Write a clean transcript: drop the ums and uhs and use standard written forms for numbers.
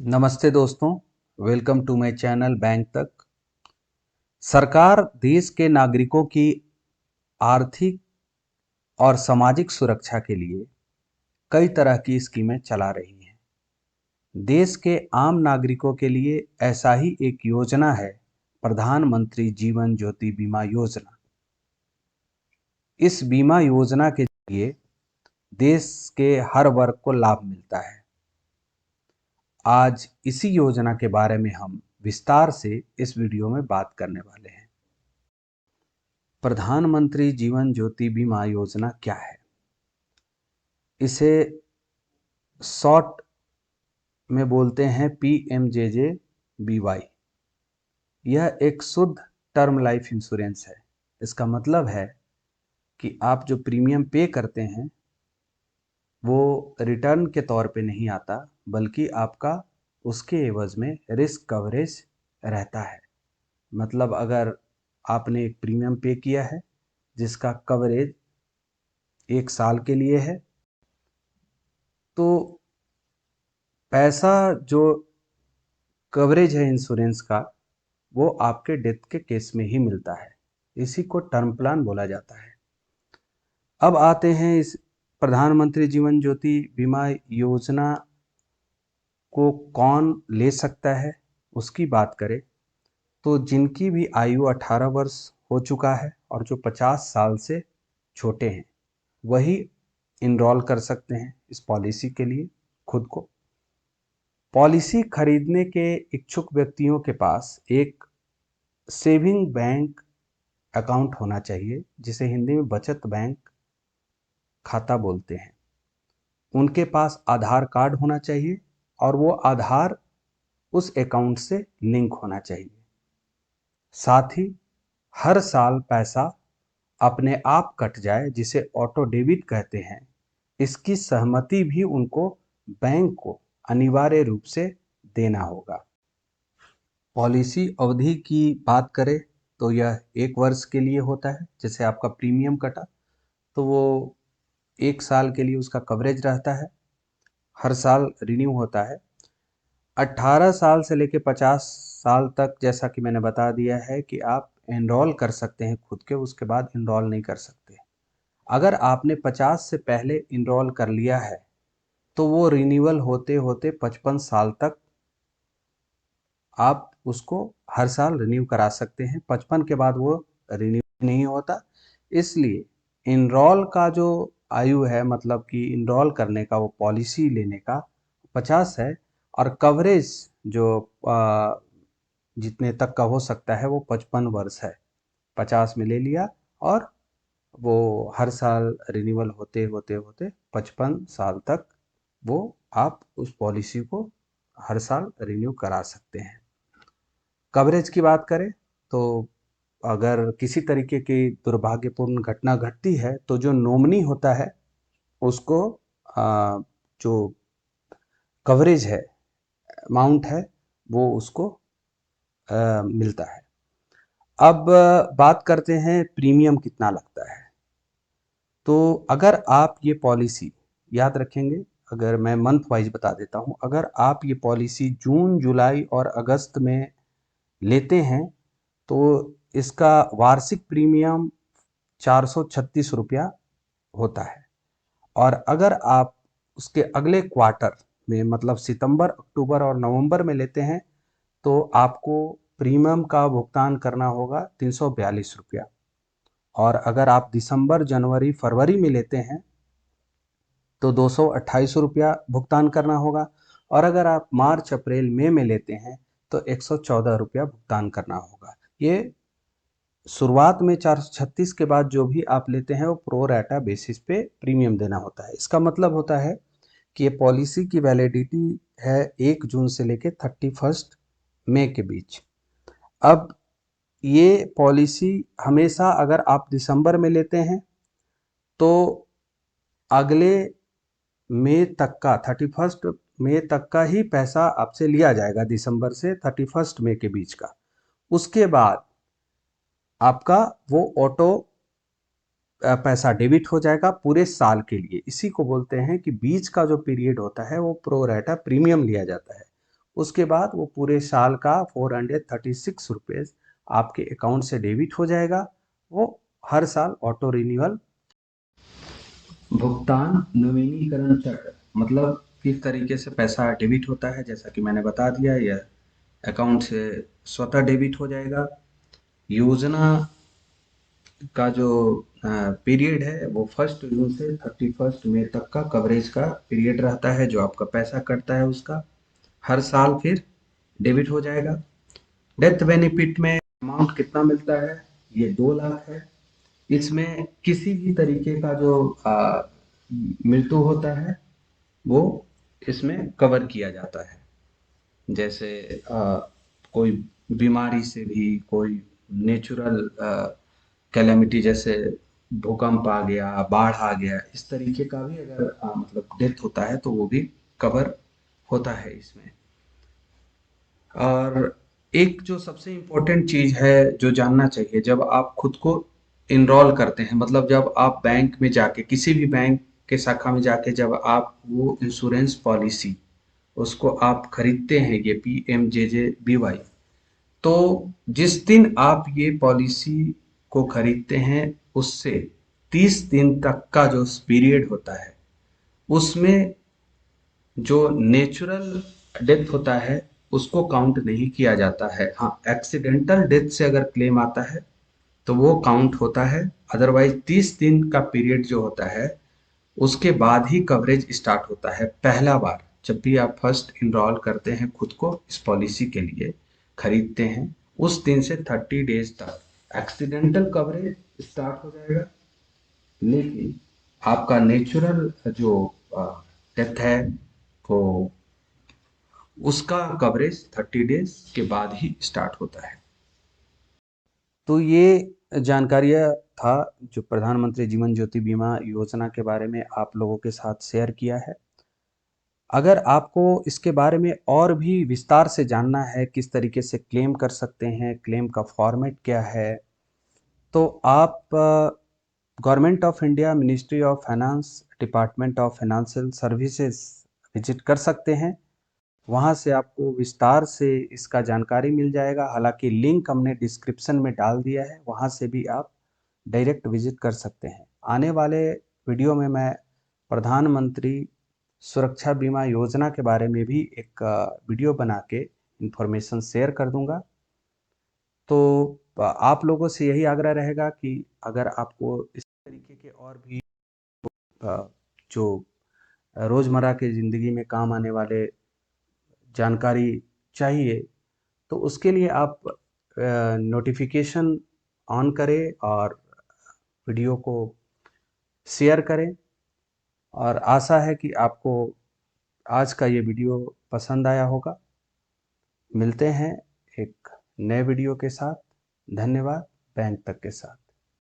नमस्ते दोस्तों, welcome to my channel bank तक। सरकार देश के नागरिकों की आर्थिक और सामाजिक सुरक्षा के लिए कई तरह की स्कीमें चला रही है। देश के आम नागरिकों के लिए ऐसा ही एक योजना है प्रधानमंत्री जीवन ज्योति बीमा योजना। इस बीमा योजना के जरिए देश के हर वर्ग को लाभ मिलता है। आज इसी योजना के बारे में हम विस्तार से इस वीडियो में बात करने वाले हैं। प्रधानमंत्री जीवन ज्योति बीमा योजना क्या है? इसे शॉर्ट में बोलते हैं PMJJBY। यह एक शुद्ध टर्म लाइफ इंश्योरेंस है। इसका मतलब है कि आप जो प्रीमियम पे करते हैं वो रिटर्न के तौर पे नहीं आता, बल्कि आपका उसके एवज में रिस्क कवरेज रहता है। मतलब अगर आपने एक प्रीमियम पे किया है जिसका कवरेज 1 साल के लिए है, तो पैसा जो कवरेज है इंश्योरेंस का वो आपके डेथ के केस में ही मिलता है। इसी को टर्म प्लान बोला जाता है। अब आते हैं इस प्रधानमंत्री जीवन ज्योति बीमा योजना को कौन ले सकता है, उसकी बात करें तो जिनकी भी आयु 18 वर्ष हो चुका है और जो 50 साल से छोटे हैं वही इनरोल कर सकते हैं इस पॉलिसी के लिए खुद को। पॉलिसी खरीदने के इच्छुक व्यक्तियों के पास एक सेविंग बैंक अकाउंट होना चाहिए, जिसे हिंदी में बचत बैंक खाता बोलते हैं। उनके पास आधार कार्ड होना चाहिए और वो आधार उस अकाउंट से लिंक होना चाहिए। साथ ही हर साल पैसा अपने आप कट जाए, जिसे ऑटो डेबिट कहते हैं, इसकी सहमति भी उनको बैंक को अनिवार्य रूप से देना होगा। पॉलिसी अवधि की बात करें तो यह 1 वर्ष के लिए होता है। जैसे आपका प्रीमियम कटा तो वो 1 साल के लिए उसका कवरेज रहता है, हर साल रिन्यू होता है। 18 साल से लेकर 50 साल तक जैसा कि मैंने बता दिया है कि आप एनरोल कर सकते हैं खुद के, उसके बाद एनरोल नहीं कर सकते। अगर आपने 50 से पहले एनरोल कर लिया है तो वो रिन्यूअल होते होते 55 साल तक आप उसको हर साल रिन्यू करा सकते हैं। 55 के बाद वो रिन्यू नहीं होता। इसलिए इनरोल का जो आयु है, मतलब कि इनरोल करने का, वो पॉलिसी लेने का 50 है और कवरेज जो जितने तक का हो सकता है वो 55 वर्ष है। 50 में ले लिया और वो हर साल रिन्यूअल होते होते होते 55 साल तक वो आप उस पॉलिसी को हर साल रिन्यू करा सकते हैं। कवरेज की बात करें तो अगर किसी तरीके की दुर्भाग्यपूर्ण घटना घटती है तो जो नॉमिनी होता है उसको जो कवरेज है, अमाउंट है, वो उसको मिलता है। अब बात करते हैं प्रीमियम कितना लगता है। तो अगर आप ये पॉलिसी याद रखेंगे, अगर मैं मंथ वाइज बता देता हूँ, अगर आप ये पॉलिसी जून, जुलाई और अगस्त में लेते हैं तो इसका वार्षिक प्रीमियम 436 रुपया होता है। और अगर आप उसके अगले क्वार्टर में, मतलब सितंबर, अक्टूबर और नवंबर में लेते हैं तो आपको प्रीमियम का भुगतान करना होगा 342 रुपया। और अगर आप दिसंबर, जनवरी, फरवरी में लेते हैं तो 228 रुपया भुगतान करना होगा। और अगर आप मार्च, अप्रैल, मई में लेते हैं तो 114 रुपया भुगतान करना होगा। ये शुरुआत में 436 के बाद जो भी आप लेते हैं वो प्रो राटा बेसिस पे प्रीमियम देना होता है। इसका मतलब होता है कि ये पॉलिसी की वैलिडिटी है 1 जून से लेकर 31 मई के बीच। अब ये पॉलिसी हमेशा अगर आप दिसंबर में लेते हैं तो अगले मई तक का, 31 मई तक का ही पैसा आपसे लिया जाएगा, दिसंबर से 31 मई के बीच का। उसके बाद आपका वो ऑटो पैसा डेबिट हो जाएगा पूरे साल के लिए। इसी को बोलते हैं कि बीच का जो पीरियड होता है वो प्रो राटा प्रीमियम लिया जाता है। उसके बाद वो पूरे साल का 436 रुपीज़ आपके अकाउंट से डेबिट हो जाएगा। वो हर साल ऑटो रिन्यूअल भुगतान नवीनीकरण चक्र मतलब किस तरीके से पैसा डेबिट होता है, जैसा कि मैंने बता दिया, यह अकाउंट से स्वतः डेबिट हो जाएगा। योजना का जो पीरियड है वो 1 जून से 31 मई तक का कवरेज का पीरियड रहता है, जो आपका पैसा कटता है उसका हर साल फिर डेबिट हो जाएगा। डेथ बेनिफिट में अमाउंट कितना मिलता है, ये 2 लाख है। इसमें किसी भी तरीके का जो मृत्यु होता है वो इसमें कवर किया जाता है। जैसे कोई बीमारी से भी, कोई नेचुरल कैलेमिटी जैसे भूकंप आ गया, बाढ़ आ गया, इस तरीके का भी अगर मतलब डेथ होता है तो वो भी कवर होता है इसमें। और एक जो सबसे इम्पोर्टेंट चीज़ है जो जानना चाहिए, जब आप खुद को इनरोल करते हैं, मतलब जब आप बैंक में जाके, किसी भी बैंक के शाखा में जाके जब आप वो इंश्योरेंस पॉलिसी उसको आप खरीदते हैं, ये PMJJBY, तो जिस दिन आप ये पॉलिसी को खरीदते हैं उससे 30 दिन तक का जो पीरियड होता है उसमें जो नेचुरल डेथ होता है उसको काउंट नहीं किया जाता है। हाँ, एक्सीडेंटल डेथ से अगर क्लेम आता है तो वो काउंट होता है। अदरवाइज 30 दिन का पीरियड जो होता है उसके बाद ही कवरेज स्टार्ट होता है। पहला बार जब भी आप फर्स्ट इनरोल करते हैं खुद को इस पॉलिसी के लिए, खरीदते हैं, उस दिन से 30 डेज तक एक्सीडेंटल कवरेज स्टार्ट हो जाएगा। लेकिन आपका नेचुरल जो डेथ है वो उसका कवरेज 30 डेज के बाद ही स्टार्ट होता है। तो ये जानकारियाँ था जो प्रधानमंत्री जीवन ज्योति बीमा योजना के बारे में आप लोगों के साथ शेयर किया है। अगर आपको इसके बारे में और भी विस्तार से जानना है, किस तरीके से क्लेम कर सकते हैं, क्लेम का फॉर्मेट क्या है, तो आप government of India, ministry of finance, department of financial services visit कर सकते हैं। वहाँ से आपको विस्तार से इसका जानकारी मिल जाएगा। हालांकि लिंक हमने डिस्क्रिप्शन में डाल दिया है, वहाँ से भी आप डायरेक्ट विजिट कर सकते हैं। आने वाले वीडियो में मैं प्रधानमंत्री सुरक्षा बीमा योजना के बारे में भी एक वीडियो बना के इंफॉर्मेशन शेयर कर दूंगा। तो आप लोगों से यही आग्रह रहेगा कि अगर आपको इस तरीके के और भी जो रोज़मर्रा की ज़िंदगी में काम आने वाले जानकारी चाहिए, तो उसके लिए आप नोटिफिकेशन ऑन करें और वीडियो को शेयर करें। और आशा है कि आपको आज का ये वीडियो पसंद आया होगा। मिलते हैं एक नए वीडियो के साथ। धन्यवाद। बैंक तक के साथ।